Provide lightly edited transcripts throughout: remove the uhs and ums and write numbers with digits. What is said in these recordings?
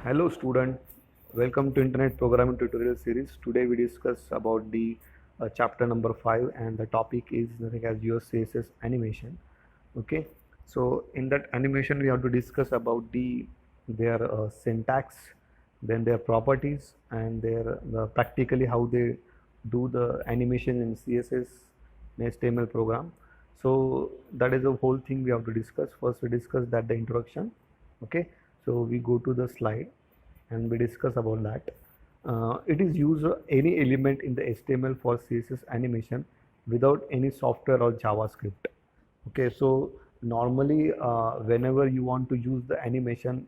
Hello student, welcome to Internet Programming Tutorial Series. Today we discuss about the chapter number 5 and the topic is nothing as your CSS animation. Okay, so in that animation we have to discuss about their syntax, then their properties and practically how they do the animation in CSS in HTML program. So that is the whole thing we have to discuss. First we discuss that the introduction. Okay, so we go to the slide and we discuss about that. It is use any element in the HTML for CSS animation without any software or JavaScript. Okay, so normally whenever you want to use the animation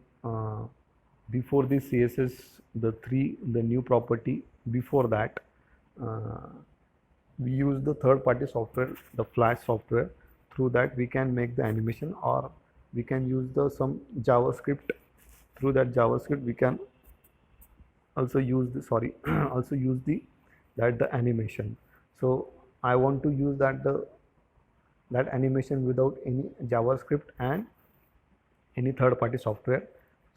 before the CSS, the new property before that, uh, we use the third party software, the Flash software. Through that we can make the animation, or we can use the some JavaScript. Through that JavaScript we can also use the also use the animation. So I want to use that animation without any JavaScript and any third party software.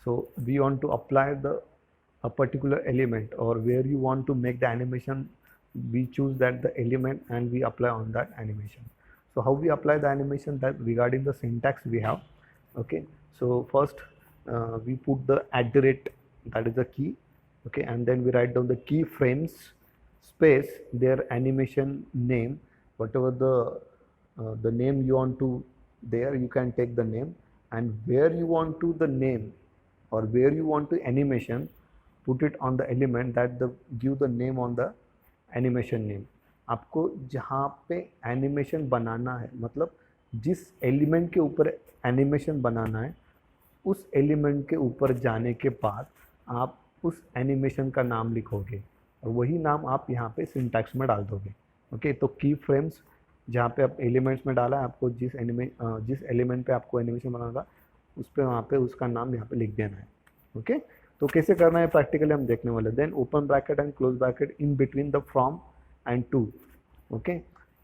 So we want to apply a particular element, or where you want to make the animation, we choose that the element and we apply on that animation. So how we apply the animation, that regarding the syntax we have. Okay, so first we put the @ that is the key. Okay, and then we write down the keyframes space their animation name, whatever the name you want to, there you can take the name, and where you want to the name or where you want to animation, put it on the element that the give the name on the animation name. आपको जहाँ पे animation बनाना है, मतलब जिस element के ऊपर animation बनाना है, उस एलिमेंट के ऊपर जाने के बाद आप उस एनिमेशन का नाम लिखोगे और वही नाम आप यहाँ पे सिंटैक्स में डाल दोगे. ओके, तो की फ्रेम्स जहाँ पे आप एलिमेंट्स में डाला है, आपको जिस एलिमेंट पे आपको एनिमेशन बनाना था, उस पर वहाँ पे उसका नाम यहाँ पे लिख देना है. ओके, तो कैसे करना है प्रैक्टिकली हम देखने वाले. Then open bracket and close bracket in between the from and to. Okay,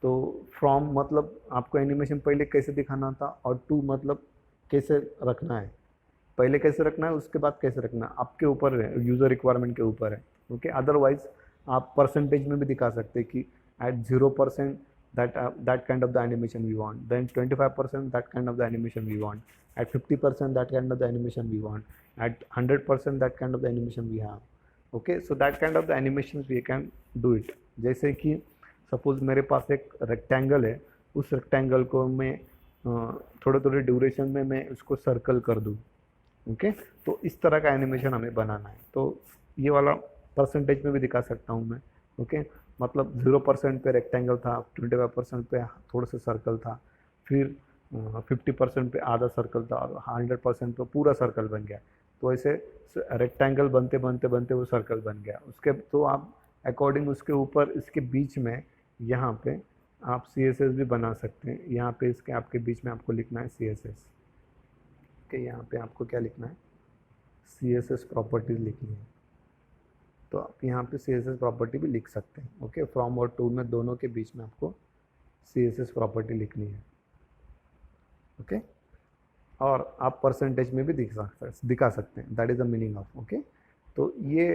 तो फ्रॉम मतलब आपको एनिमेशन पहले कैसे दिखाना था, और टू मतलब कैसे रखना है, पहले कैसे रखना है उसके बाद कैसे रखना है, आपके ऊपर है, यूज़र रिक्वायरमेंट के ऊपर है. ओके, अदरवाइज आप परसेंटेज में भी दिखा सकते हैं कि at 0% that kind of the animation we want, then 25% that kind of the animation we want, at 50% that kind of the animation we want, at 100% that kind of the animation we have. Okay, so that kind of the animations we can do it. जैसे कि suppose मेरे पास एक rectangle है, उस rectangle को मैं थोड़े थोड़े ड्यूरेशन में मैं उसको सर्कल कर दूँ. ओके, तो इस तरह का एनिमेशन हमें बनाना है. तो ये वाला परसेंटेज में भी दिखा सकता हूँ मैं. ओके, मतलब 0% पे रेक्टेंगल था, 25% पे थोड़ा सा सर्कल था, फिर 50% पे आधा सर्कल था, और 100% पे पूरा सर्कल बन गया. तो ऐसे रेक्टेंगल बनते बनते बनते वो सर्कल बन गया. उसके तो आप अकॉर्डिंग उसके ऊपर इसके बीच में यहाँ पे आप CSS भी बना सकते हैं. यहाँ पे इसके आपके बीच में आपको लिखना है CSS. ओके, यहाँ पे आपको क्या लिखना है, CSS प्रॉपर्टीज लिखनी है. तो आप यहाँ पे CSS प्रॉपर्टी भी लिख सकते हैं. ओके, फ्रॉम और टू में दोनों के बीच में आपको CSS प्रॉपर्टी लिखनी है. ओके, और आप परसेंटेज में भी दिखा सकते हैं. That is the meaning of. Okay, तो ये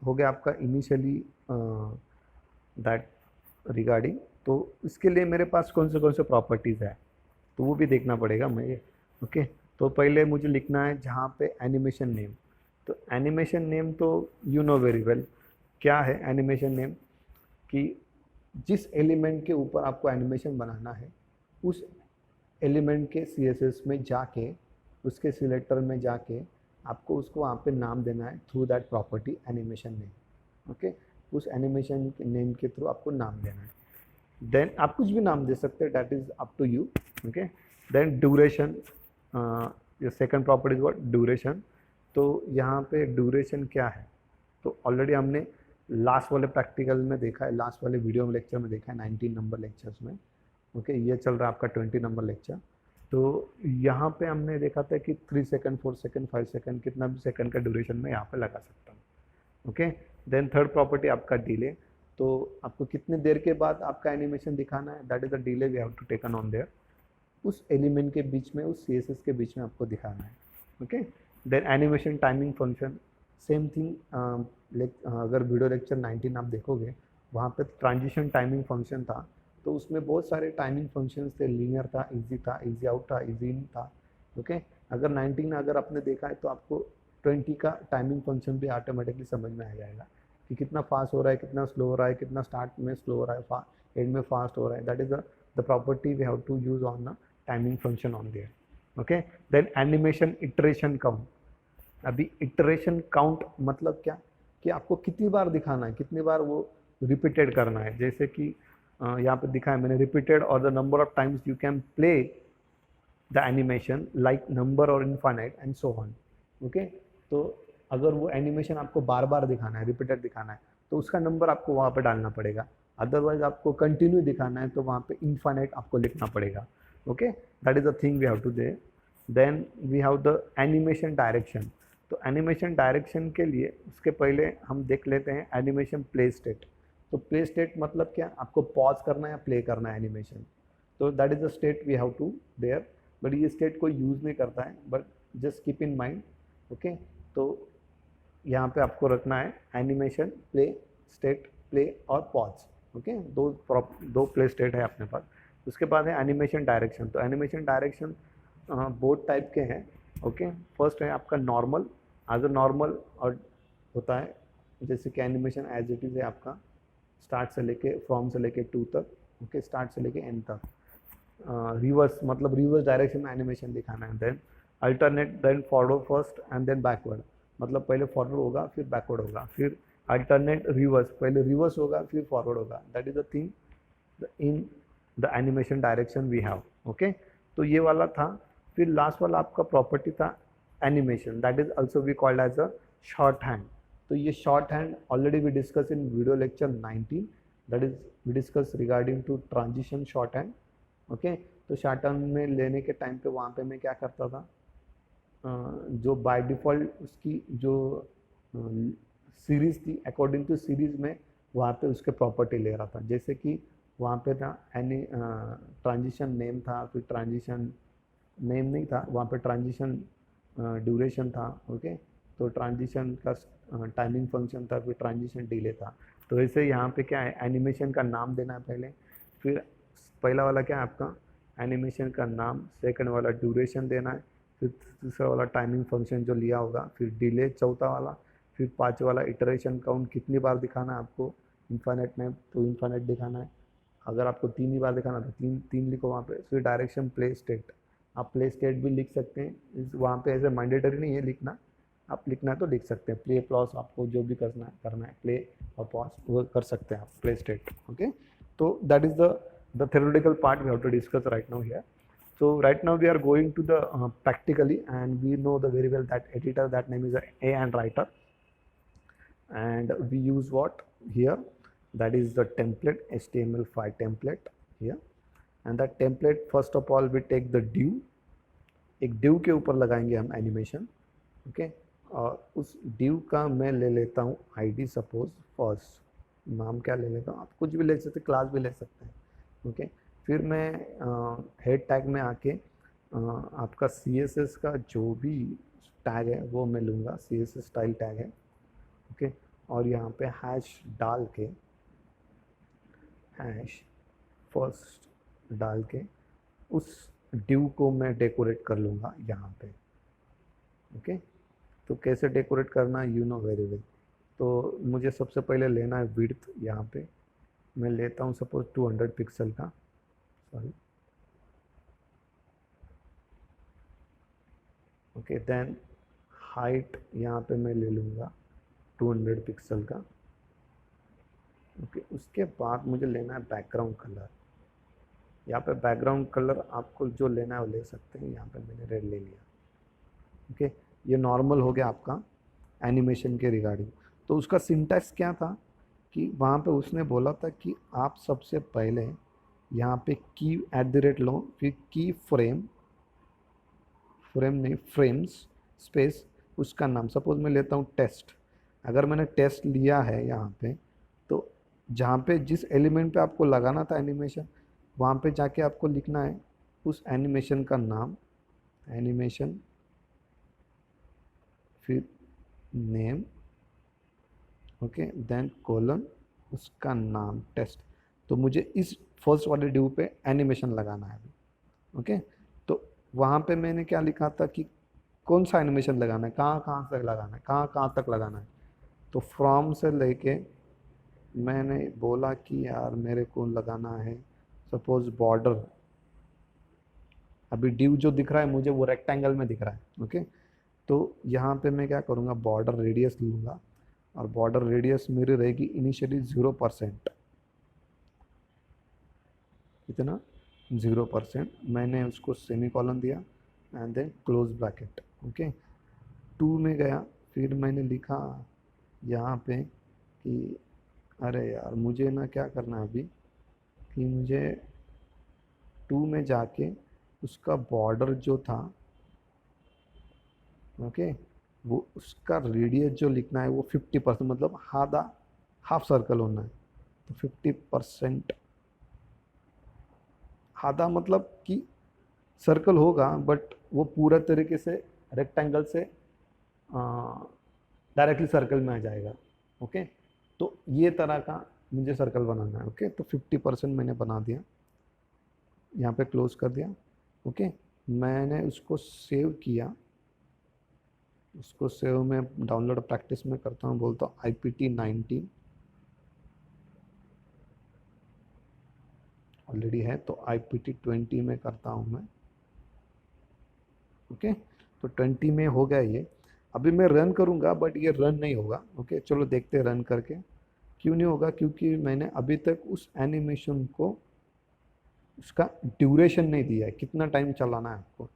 हो गया आपका इनिशियली दैट रिगार्डिंग. तो इसके लिए मेरे पास कौन से प्रॉपर्टीज़ है, तो वो भी देखना पड़ेगा मुझे. ओके, तो पहले मुझे लिखना है जहाँ पे एनिमेशन नेम. तो एनिमेशन नेम तो यू नो वेरी वेल क्या है एनिमेशन नेम, कि जिस एलिमेंट के ऊपर आपको एनिमेशन बनाना है, उस एलिमेंट के CSS में जाके, उसके सिलेक्टर में जाके आपको उसको वहाँ पे नाम देना है through that property animation name. Okay, उस एनिमेशन नेम के थ्रू आपको नाम देना है. देन आप कुछ भी नाम दे सकते हैं, that is up to you. Okay, then duration, second property is what, duration. तो यहाँ पे ड्यूरेशन क्या है, तो ऑलरेडी हमने लास्ट वाले प्रैक्टिकल में देखा है, लास्ट वाले वीडियो में लेक्चर में देखा है 19 नंबर लेक्चर्स में. ओके, ये चल रहा है आपका 20 नंबर लेक्चर. तो यहाँ पे हमने देखा था कि 3 सेकंड, 4 सेकंड, 5 सेकंड, कितना भी सेकंड का ड्यूरेशन में यहाँ पे लगा सकता हूँ. ओके, देन थर्ड प्रॉपर्टी आपका डिले. तो आपको कितने देर के बाद आपका एनिमेशन दिखाना है, that is the delay we have to taken on there. उस एलिमेंट के बीच में, उस CSS के बीच में आपको दिखाना है. Okay, then animation timing function, same thing अगर वीडियो लेक्चर 19 आप देखोगे, वहाँ पे ट्रांजिशन टाइमिंग फंक्शन था, तो उसमें बहुत सारे टाइमिंग फंक्शंस थे, लीनियर था, इजी आउट था, इजी इन था। ओके, अगर 19 अगर आपने देखा है तो आपको 20 का टाइमिंग फंक्शन भी ऑटोमेटिकली समझ में आ जाएगा कि कितना फास्ट हो रहा है, कितना स्लो हो रहा है, कितना स्टार्ट में स्लो हो रहा है, एंड में फास्ट हो रहा है। That is the property we have to use on the timing function on there. Okay, then animation iteration count. अभी इटरेशन काउंट मतलब क्या, कि आपको कितनी बार दिखाना है, कितनी बार वो रिपीटेड करना है। जैसे कि यहाँ पे दिखा है मैंने, रिपीटेड और the number of times you can play the animation like number और infinite and so on. Okay, तो अगर वो एनिमेशन आपको बार बार दिखाना है, रिपीटेड दिखाना है, तो उसका नंबर आपको वहाँ पे डालना पड़ेगा। अदरवाइज आपको कंटिन्यू दिखाना है तो वहाँ पे इनफाइनाइट आपको लिखना पड़ेगा। Okay, that is the thing we have to दे। Then we have the animation direction. तो एनिमेशन डायरेक्शन के लिए उसके पहले हम देख लेते हैं एनिमेशन प्ले स्टेट। तो प्ले स्टेट मतलब क्या, आपको पॉज करना है या प्ले करना है एनिमेशन। तो that is the state we have to there. But ये स्टेट कोई यूज़ नहीं करता है, but just keep in mind. Okay, तो यहाँ पे आपको रखना है एनिमेशन प्ले स्टेट, प्ले और पॉज। ओके, दो प्ले स्टेट है अपने पास। उसके बाद है एनिमेशन डायरेक्शन। तो एनिमेशन डायरेक्शन बोथ टाइप के हैं। ओके, फर्स्ट है आपका नॉर्मल, एज अ नॉर्मल और होता है, जैसे कि एनिमेशन एज इट इज़ है आपका, स्टार्ट से लेके फ्रॉम से लेके टू तक। ओके, स्टार्ट से लेके एंड तक। रिवर्स मतलब रिवर्स डायरेक्शन में एनिमेशन दिखाना है। Then alternate, then forward first and then backward, मतलब पहले फॉरवर्ड होगा फिर बैकवर्ड होगा, फिर अल्टरनेट रिवर्स, पहले रिवर्स होगा फिर फॉरवर्ड होगा। That is the thing in the animation direction we have. Okay, तो ये वाला था। फिर लास्ट वाला आपका प्रॉपर्टी था animation, that is also we called as a shorthand. तो ये shorthand already we discuss in video lecture 19, that is we discuss regarding to transition shorthand. Okay, तो शॉर्ट हैंड में लेने के time पे वहाँ पे मैं क्या करता था, जो बाय डिफ़ॉल्ट उसकी जो सीरीज़ थी, अकॉर्डिंग टू सीरीज़ में वहाँ पे उसके प्रॉपर्टी ले रहा था। जैसे कि वहाँ पे था एनी ट्रांजिशन नेम था, फिर ट्रांजिशन नेम नहीं था, वहाँ पे ट्रांजिशन ड्यूरेशन था। ओके, तो ट्रांजिशन का टाइमिंग फंक्शन था, फिर ट्रांजिशन डिले था। तो वैसे यहाँ पे क्या है, एनिमेशन का नाम देना है पहले, फिर पहला वाला क्या है आपका एनिमेशन का नाम, सेकंड वाला ड्यूरेशन देना है, फिर तीसरा वाला टाइमिंग फंक्शन जो लिया होगा, फिर डिले चौथा वाला, फिर पाँचवा वाला इटरेशन काउंट, कितनी बार दिखाना है आपको, इन्फाइनाइट में तो इन्फाइनाइट दिखाना है। अगर आपको 3 ही बार दिखाना तो 3 लिखो वहाँ पे। फिर डायरेक्शन प्ले स्टेट, आप प्ले स्टेट भी लिख सकते हैं, वहाँ पे ऐसे मैंडेटरी नहीं है लिखना, आप लिखना है तो लिख सकते हैं। प्ले प्लस आपको जो भी करना है प्ले और पॉज वो कर सकते हैं आप, प्ले स्टेट। ओके, तो that is the theoretical part we have to discuss right now here. So right now we are going to the practically, and we know the very well that editor, that name is a and writer, and we use what here, that is the template, HTML5 template here, and that template first of all we take the div, एक div के ऊपर लगाएंगे हम animation. Okay, और उस div का मैं ले लेता हूँ ID, सपोज फर्स्ट, नाम क्या ले लेता हूँ, आप कुछ भी ले सकते, क्लास भी ले सकते हैं। ओके, फिर मैं हेड टैग में आके आपका CSS का जो भी टैग है वो मैं लूँगा, CSS स्टाइल टैग है। ओके, और यहाँ पे हैश डाल के, हैश फर्स्ट डाल के उस डिव को मैं डेकोरेट कर लूँगा यहाँ पे। ओके, तो कैसे डेकोरेट करना, यू नो वेरी वेल। तो मुझे सबसे पहले लेना है विड्थ, यहाँ पे मैं लेता हूँ सपोज 200 पिक्सल का, सॉरी। ओके, देन हाइट यहाँ पे मैं ले लूँगा 200 पिक्सल का। ओके, उसके बाद मुझे लेना है बैकग्राउंड कलर। यहाँ पे बैकग्राउंड कलर आपको जो लेना है वो ले सकते हैं, यहाँ पे मैंने रेड ले लिया। ओके, ये नॉर्मल हो गया आपका एनिमेशन के रिगार्डिंग। तो उसका सिंटैक्स क्या था कि वहाँ पे उसने बोला था कि आप सबसे पहले यहाँ पे की @ लो, फिर की फ्रेम, फ्रेम नहीं फ्रेम्स स्पेस उसका नाम, सपोज मैं लेता हूँ टेस्ट। अगर मैंने टेस्ट लिया है यहाँ पे, तो जहाँ पे जिस एलिमेंट पे आपको लगाना था एनिमेशन, वहाँ पे जाके आपको लिखना है उस एनिमेशन का नाम, एनिमेशन, फिर नेम, ओके, देन कोलन उसका नाम टेस्ट। तो मुझे इस फर्स्ट वाले डिव पे एनिमेशन लगाना है अभी, ओके। तो वहाँ पे मैंने क्या लिखा था कि कौन सा एनिमेशन लगाना है, कहाँ कहाँ से लगाना है, कहाँ कहाँ तक लगाना है। तो फ्रॉम से लेके मैंने बोला कि यार मेरे को लगाना है सपोज बॉर्डर। अभी डिव जो दिख रहा है मुझे वो रेक्टेंगल में दिख रहा है, ओके। तो यहाँ पे मैं क्या करूँगा, बॉर्डर रेडियस लूँगा और बॉर्डर रेडियस मेरी रहेगी इनिशियली 0%। कितना, 0%। मैंने उसको सेमी कॉलन दिया and then close bracket, okay. 2 में गया, फिर मैंने लिखा यहाँ पे कि अरे यार मुझे ना क्या करना है अभी, कि मुझे 2 में जाके उसका बॉर्डर जो था, ओके, वो उसका रेडियस जो लिखना है वो 50%, मतलब आधा हाफ सर्कल होना है। तो 50%, आधा मतलब कि सर्कल होगा बट वो पूरा तरीके से रेक्टेंगल से डायरेक्टली सर्कल में आ जाएगा, ओके। तो ये तरह का मुझे सर्कल बनाना है, ओके। तो 50% मैंने बना दिया, यहाँ पे क्लोज कर दिया, ओके। मैंने उसको सेव किया, उसको सेव में डाउनलोड प्रैक्टिस में करता हूँ, बोलता हूँ IPT19 ऑलरेडी है, तो IPT20 में करता हूँ मैं, ओके। तो 20 में हो गया ये। अभी मैं रन करूँगा बट ये रन नहीं होगा, ओके। चलो देखते हैं रन करके। क्यों नहीं होगा, क्योंकि मैंने अभी तक उस एनिमेशन को उसका ड्यूरेशन नहीं दिया है, कितना टाइम चलाना है आपको।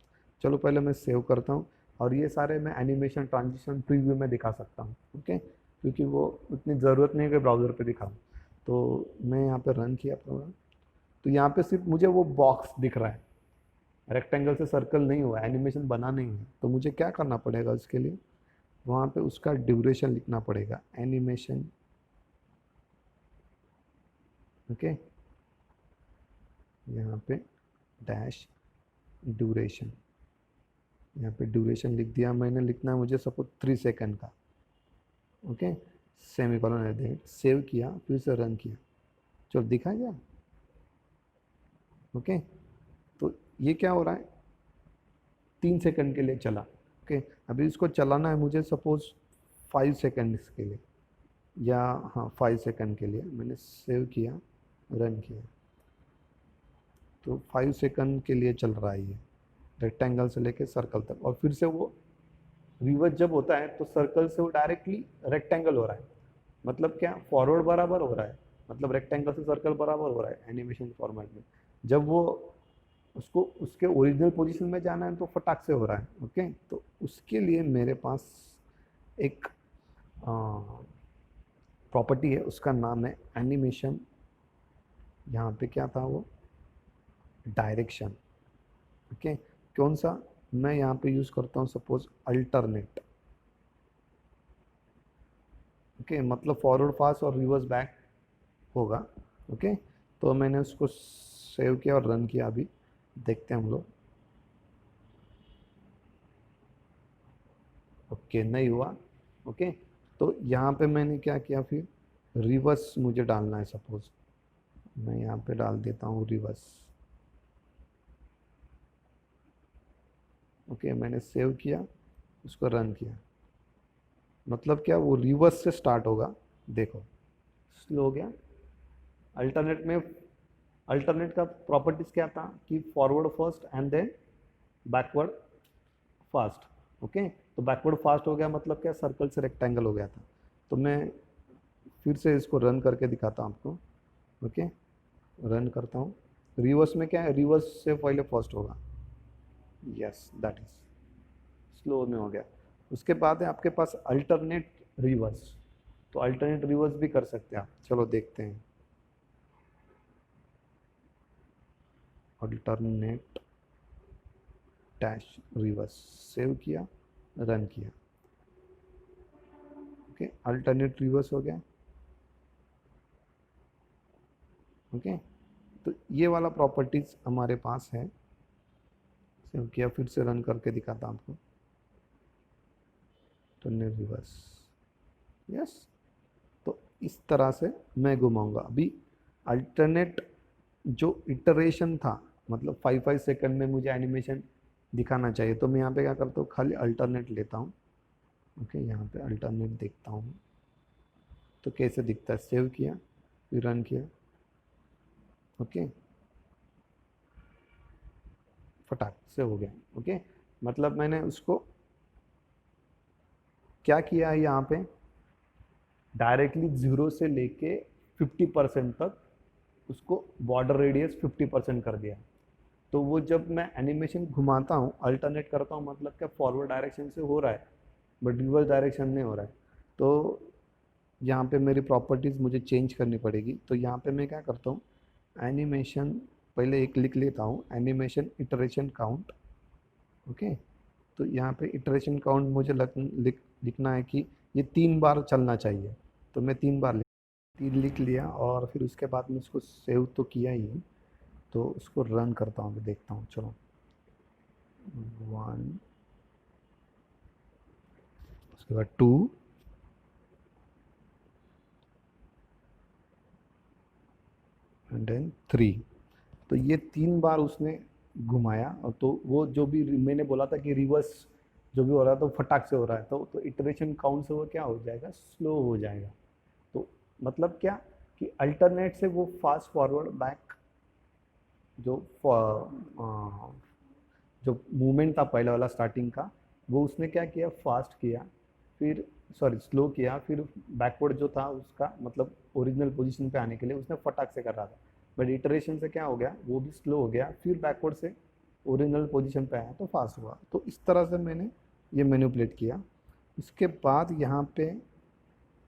चलो पहले मैं सेव करता हूँ और ये सारे मैं एनिमेशन ट्रांजिशन प्रीव्यू में दिखा सकता हूँ, ओके, क्योंकि वो उतनी ज़रूरत नहीं है कि ब्राउज़र पे दिखाऊँ। तो मैं यहाँ पे रन किया प्रोग्राम, तो यहाँ पे सिर्फ मुझे वो बॉक्स दिख रहा है, रेक्टेंगल से सर्कल नहीं हुआ, एनिमेशन बना नहीं है। तो मुझे क्या करना पड़ेगा उसके लिए, वहाँ पे उसका ड्यूरेशन लिखना पड़ेगा, एनिमेशन, ओके। यहाँ पे डैश ड्यूरेशन, यहाँ पे ड्यूरेशन लिख दिया मैंने। लिखना है मुझे सपोज 3 सेकंड का, ओके। सेमी कॉलन दे, सेव किया, फिर से रन किया, चलो दिखा क्या, ओके। तो ये क्या हो रहा है, 3 सेकंड के लिए चला, ओके। अभी इसको चलाना है मुझे सपोज 5 सेकंड के लिए, या हाँ 5 सेकंड के लिए। मैंने सेव किया, रन किया, तो 5 सेकंड के लिए चल रहा है ये, रेक्टेंगल से लेके सर्कल तक। और फिर से वो रिवर्स जब होता है तो सर्कल से वो डायरेक्टली रेक्टेंगल हो रहा है, मतलब क्या, फॉरवर्ड बराबर हो रहा है, मतलब रेक्टेंगल से सर्कल बराबर हो रहा है एनिमेशन फॉर्मेट में। जब वो उसको उसके ओरिजिनल पोजीशन में जाना है तो फटाक से हो रहा है, ओके। तो उसके लिए मेरे पास एक प्रॉपर्टी है, उसका नाम है एनिमेशन, यहाँ पे क्या था वो, डायरेक्शन, ओके। कौन सा, मैं यहाँ पे यूज़ करता हूँ सपोज अल्टरनेट, ओके, मतलब फॉरवर्ड फास्ट और रिवर्स बैक होगा, ओके। तो मैंने उसको सेव किया और रन किया, अभी देखते हैं हम लोग, ओके नहीं हुआ, ओके। तो यहाँ पे मैंने क्या किया, फिर रिवर्स मुझे डालना है, सपोज मैं यहाँ पे डाल देता हूँ रिवर्स, ओके। मैंने सेव किया, उसको रन किया, मतलब क्या, वो रिवर्स से स्टार्ट होगा, देखो स्लो हो गया। अल्टरनेट में, अल्टरनेट का प्रॉपर्टीज क्या था कि forward first and then backward fast, okay. तो बैकवर्ड फास्ट हो गया, मतलब क्या, सर्कल से रेक्टेंगल हो गया था। तो मैं फिर से इसको रन करके दिखाता हूँ आपको, ओके। रन करता हूँ, रिवर्स में क्या है, रिवर्स से पहले फर्स्ट होगा, यस दैट इज, स्लो में हो गया। उसके बाद है आपके पास अल्टरनेट रिवर्स, तो अल्टरनेट रिवर्स भी कर सकते हैं आप, चलो देखते हैं। अल्टरनेट डैश रिवर्स, सेव किया, रन किया, ओके। अल्टरनेट रिवर्स हो गया, ओके। तो ये वाला प्रॉपर्टीज हमारे पास है, सेव किया, फिर से रन करके दिखाता हूँ आपको। Alternate reverse, yes. तो इस तरह से मैं घुमाऊंगा। अभी अल्टरनेट जो इटरेशन था, मतलब 5 5 सेकंड में मुझे एनिमेशन दिखाना चाहिए, तो मैं यहाँ पे क्या करता हूँ, खाली अल्टरनेट लेता हूँ। ओके, यहाँ पे अल्टरनेट देखता हूँ तो कैसे दिखता है। सेव किया, फिर रन किया, ओके, फटाक से हो गया। ओके, मतलब मैंने उसको क्या किया है, यहाँ पे डायरेक्टली 0 से लेके 50% तक उसको बॉर्डर रेडियस 50% कर दिया। तो वो जब मैं एनिमेशन घुमाता हूँ, अल्टरनेट करता हूँ, मतलब क्या फॉरवर्ड डायरेक्शन से हो रहा है, बट रिवर्स डायरेक्शन नहीं हो रहा है। तो यहाँ पे मेरी प्रॉपर्टीज़ मुझे चेंज करनी पड़ेगी। तो यहाँ पे मैं क्या करता हूँ, एनिमेशन पहले एक लिख लेता हूँ, एनिमेशन इटरेशन काउंट। ओके, तो यहाँ पे इटरेशन काउंट मुझे लिखना है कि ये 3 बार चलना चाहिए। तो मैं 3 बार 3 लिख लिया, और फिर उसके बाद में इसको सेव तो किया ही, तो उसको रन करता हूँ, मैं देखता हूँ। चलो, 1, उसके बाद 2, एंड देन 3। तो ये 3 बार उसने घुमाया, और तो वो जो भी मैंने बोला था कि रिवर्स जो भी हो रहा है तो फटाक से हो रहा है, तो इटरेशन काउंट से वो क्या हो जाएगा, स्लो हो जाएगा। तो मतलब क्या कि अल्टरनेट से वो फास्ट फॉरवर्ड बैक जो जो मूवमेंट था पहला वाला स्टार्टिंग का, वो उसने क्या किया, फास्ट किया, फिर सॉरी स्लो किया, फिर बैकवर्ड जो था उसका मतलब ओरिजिनल पोजीशन पे आने के लिए उसने फटाक से कर रहा था। बट इटरेशन से क्या हो गया, वो भी स्लो हो गया, फिर बैकवर्ड से ओरिजिनल पोजीशन पे आया तो फास्ट हुआ। तो इस तरह से मैंने ये मैनिपुलेट किया। इसके बाद यहाँ पे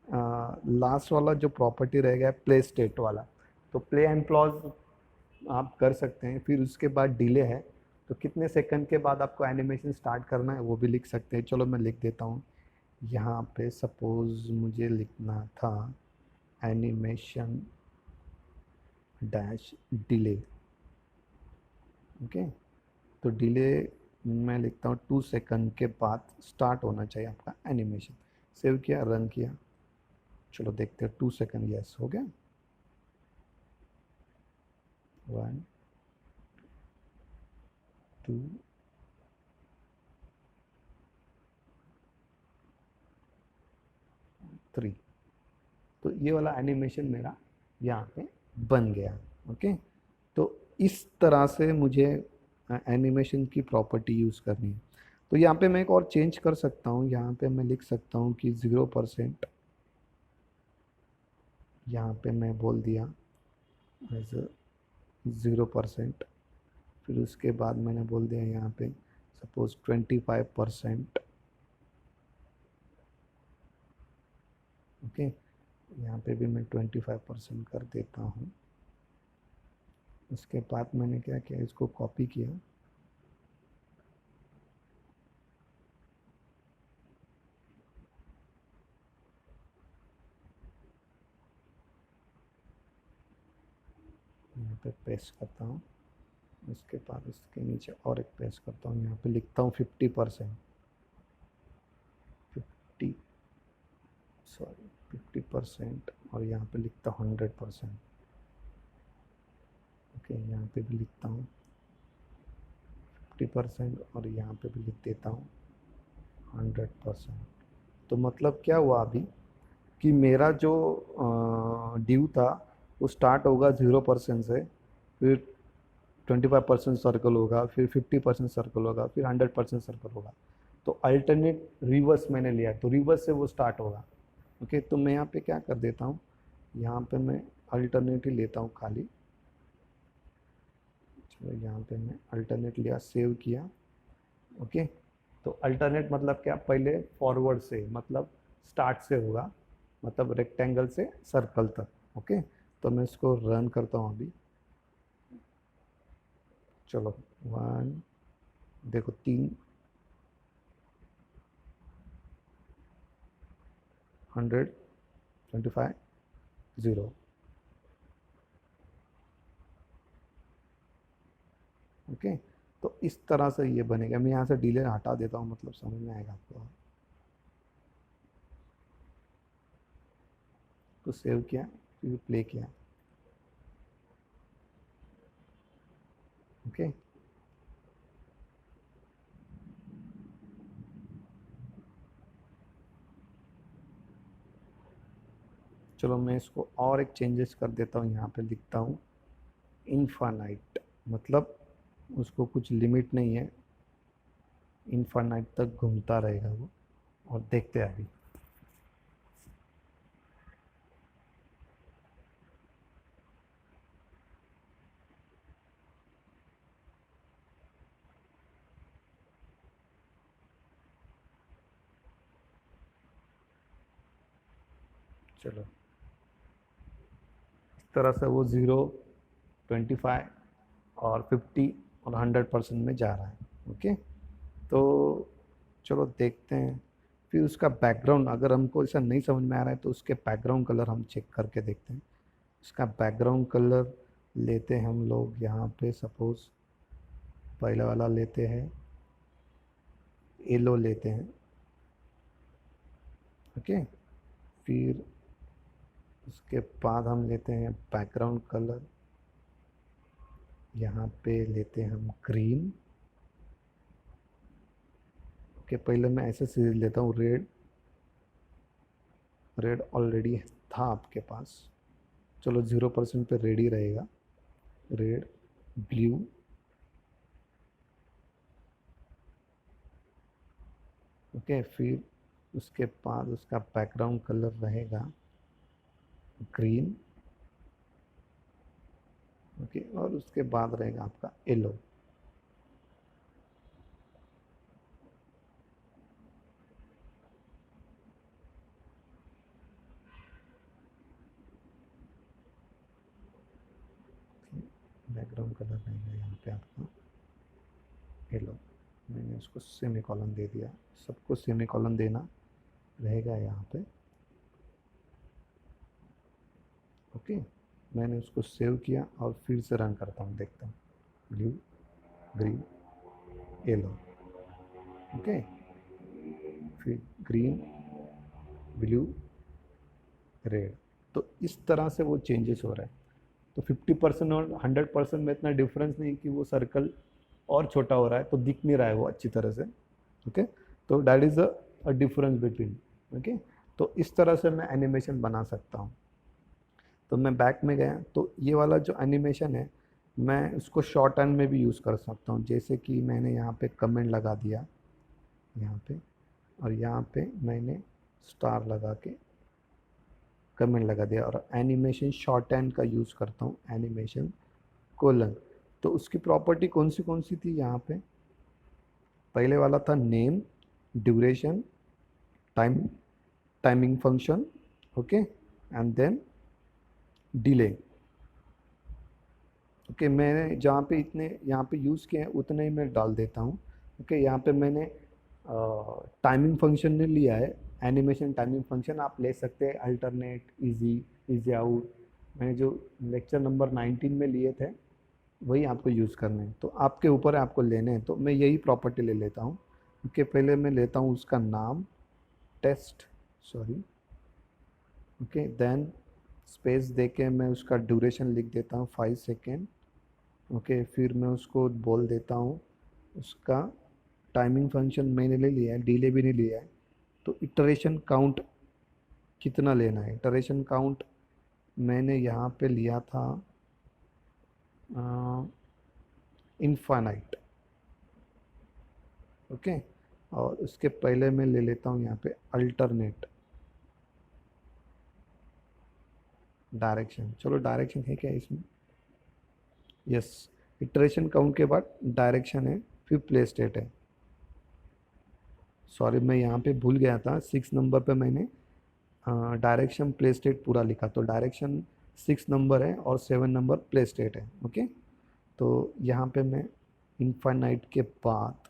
लास्ट वाला जो प्रॉपर्टी रह गया प्ले स्टेट वाला, तो प्ले एंड प्लॉज आप कर सकते हैं। फिर उसके बाद डिले है, तो कितने सेकंड के बाद आपको एनिमेशन स्टार्ट करना है वो भी लिख सकते हैं। चलो मैं लिख देता हूँ यहाँ पे, सपोज मुझे लिखना था एनिमेशन डैश डिले। ओके, तो डिले मैं लिखता हूँ 2 सेकंड के बाद स्टार्ट होना चाहिए आपका एनिमेशन। सेव किया, रन किया, चलो देखते हैं 2 सेकंड, यस हो गया। 1, 2, 3। तो ये वाला एनिमेशन मेरा यहाँ पे बन गया। ओके, तो इस तरह से मुझे एनिमेशन की प्रॉपर्टी यूज़ करनी है। तो यहाँ पे मैं एक और चेंज कर सकता हूँ। यहाँ पे मैं लिख सकता हूँ कि 0%, यहाँ पे मैं बोल दिया एज 0%। फिर उसके बाद मैंने बोल दिया यहाँ पे सपोज 25%। ओके, यहाँ पे भी मैं 25% कर देता हूँ। उसके बाद मैंने क्या किया, इसको कॉपी किया, यहाँ पे पेस्ट करता हूँ। उसके बाद इसके नीचे और एक पेस्ट करता हूँ, यहाँ पे लिखता हूँ 50%, 50 सॉरी 50%, और यहाँ पे लिखता हूँ 100%। ओके, यहाँ पे भी लिखता हूँ 50%, और यहाँ पे भी लिख देता हूँ 100%। तो मतलब क्या हुआ अभी कि मेरा जो ड्यू था वो स्टार्ट होगा 0% से, फिर 25% सर्कल होगा, फिर 50% सर्कल होगा, फिर 100% सर्कल होगा। तो अल्टरनेट रिवर्स मैंने लिया, तो रिवर्स से वो स्टार्ट होगा। ओके, तो मैं यहाँ पे क्या कर देता हूँ, यहाँ पे मैं अल्टरनेट ही लेता हूँ खाली। चलो यहाँ पे मैं अल्टरनेट लिया, सेव किया। ओके, तो अल्टरनेट मतलब क्या, पहले फॉरवर्ड से मतलब स्टार्ट से होगा, मतलब रेक्टेंगल से सर्कल तक। ओके, तो मैं इसको रन करता हूँ अभी। चलो 1, देखो 3, 100, 25, 0। ओके, तो इस तरह से ये बनेगा। मैं यहाँ से डिले हटा देता हूँ, मतलब समझ में आएगा आपको। तो सेव किया, फिर प्ले किया। ओके, चलो मैं इसको और एक चेंजेस कर देता हूँ। यहाँ पे लिखता हूँ इनफाइनाइट, मतलब उसको कुछ लिमिट नहीं है, इनफाइनाइट तक घूमता रहेगा वो। और देखते हैं अभी। चलो, इस तरह से वो 0, 25 और 50 और 100% में जा रहा है। ओके, तो चलो देखते हैं। फिर उसका बैकग्राउंड, अगर हमको ऐसा नहीं समझ में आ रहा है तो उसके बैकग्राउंड कलर हम चेक करके देखते हैं। उसका बैकग्राउंड कलर लेते हैं हम लोग यहाँ पे, सपोज पहले वाला लेते हैं, येलो लेते हैं। ओके, फिर उसके बाद हम लेते हैं बैकग्राउंड कलर, यहाँ पे लेते हैं हम ग्रीन। ओके, पहले मैं ऐसे सीरीज लेता हूँ, रेड, रेड ऑलरेडी था आपके पास, चलो 0% पे रेड ही रहेगा। रेड, ब्लू, ओके, फिर उसके बाद उसका बैकग्राउंड कलर रहेगा ग्रीन। ओके, और उसके बाद रहेगा आपका येलो। बैकग्राउंड कलर रहेगा यहाँ पे आपका येलो। मैंने उसको सेमी कॉलन दे दिया, सबको सेमी कॉलन देना रहेगा यहाँ पे। ओके, मैंने उसको सेव किया और फिर से रन करता हूँ, देखता हूँ। Blue, green, yellow. ओके, फिर ग्रीन, ब्लू, रेड। तो इस तरह से वो चेंजेस हो रहा है। तो 50% और 100% में इतना डिफरेंस नहीं कि वो सर्कल और छोटा हो रहा है, तो दिख नहीं रहा है वो अच्छी तरह से। ओके, तो that is a difference between. Okay, तो इस तरह से मैं एनिमेशन बना सकता हूँ। तो मैं बैक में गया, तो ये वाला जो एनिमेशन है मैं उसको शॉर्ट हैंड में भी यूज़ कर सकता हूँ। जैसे कि मैंने यहाँ पे कमेंट लगा दिया यहाँ पे, और यहाँ पे मैंने स्टार लगा के कमेंट लगा दिया, और एनिमेशन शॉर्ट हैंड का यूज़ करता हूँ, एनिमेशन कोलन। तो उसकी प्रॉपर्टी कौन सी थी यहाँ पे? पहले वाला था name, duration, time, timing function, okay, and then delay. Okay, मैंने जहाँ पे इतने यहाँ पे यूज़ किए हैं उतने ही मैं डाल देता हूँ। ओके, यहाँ पे मैंने टाइमिंग फंक्शन ने लिया है, एनिमेशन टाइमिंग फंक्शन आप ले सकते हैं, अल्टरनेट, इजी, इजी आउट। मैंने जो लेक्चर नंबर 19 में लिए थे वही आपको यूज़ करने हैं, तो आपके ऊपर है आपको लेने हैं। तो मैं यही प्रॉपर्टी ले लेता हूँ। ओके, पहले मैं लेता हूँ उसका नाम, test, sorry. Okay, then space दे के मैं उसका ड्यूरेशन लिख देता हूँ 5 सेकेंड। ओके, फिर मैं उसको बोल देता हूँ उसका टाइमिंग फंक्शन मैंने ले लिया है, डिले भी नहीं लिया है। तो इटरेशन काउंट कितना लेना है? इटरेशन काउंट मैंने यहाँ पे लिया था इनफाइनाइट। ओके, और उसके पहले मैं ले लेता हूँ यहाँ पे अल्टरनेट डायरेक्शन। चलो डायरेक्शन है क्या इसमें? यस, इटरेशन काउंट के बाद डायरेक्शन है, फिर प्ले स्टेट है। सॉरी, मैं यहाँ पे भूल गया था, 6 नंबर पे मैंने डायरेक्शन प्ले स्टेट पूरा लिखा। तो डायरेक्शन 6 नंबर है और 7 नंबर प्ले स्टेट है। ओके, तो यहाँ पे मैं इनफाइनाइट के बाद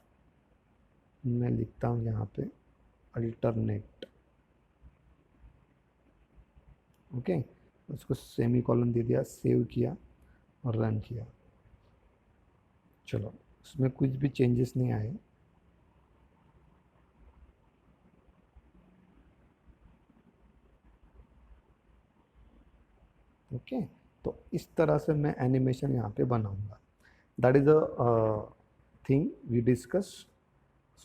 मैं लिखता हूँ यहाँ पे अल्टरनेट। ओके, उसको सेमी कॉलन दे दिया, सेव किया और रन किया। चलो, उसमें कुछ भी चेंजेस नहीं आए। ओके, तो इस तरह से मैं एनिमेशन यहाँ पे बनाऊंगा. That is a thing we discuss.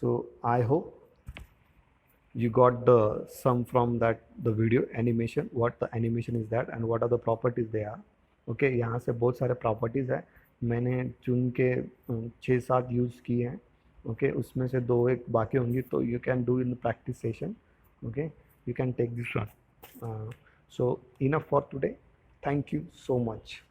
So I hope you got the sum from that the video animation, what the animation is that and what are the properties they are. Okay यहाँ से बहुत सारे properties है, मैंने चुन के 6-7 use किए हैं. ओके उसमें से 2-1 बाकी होंगी, तो you can do in practice session. Okay you can take this one. So enough for today. Thank you so much.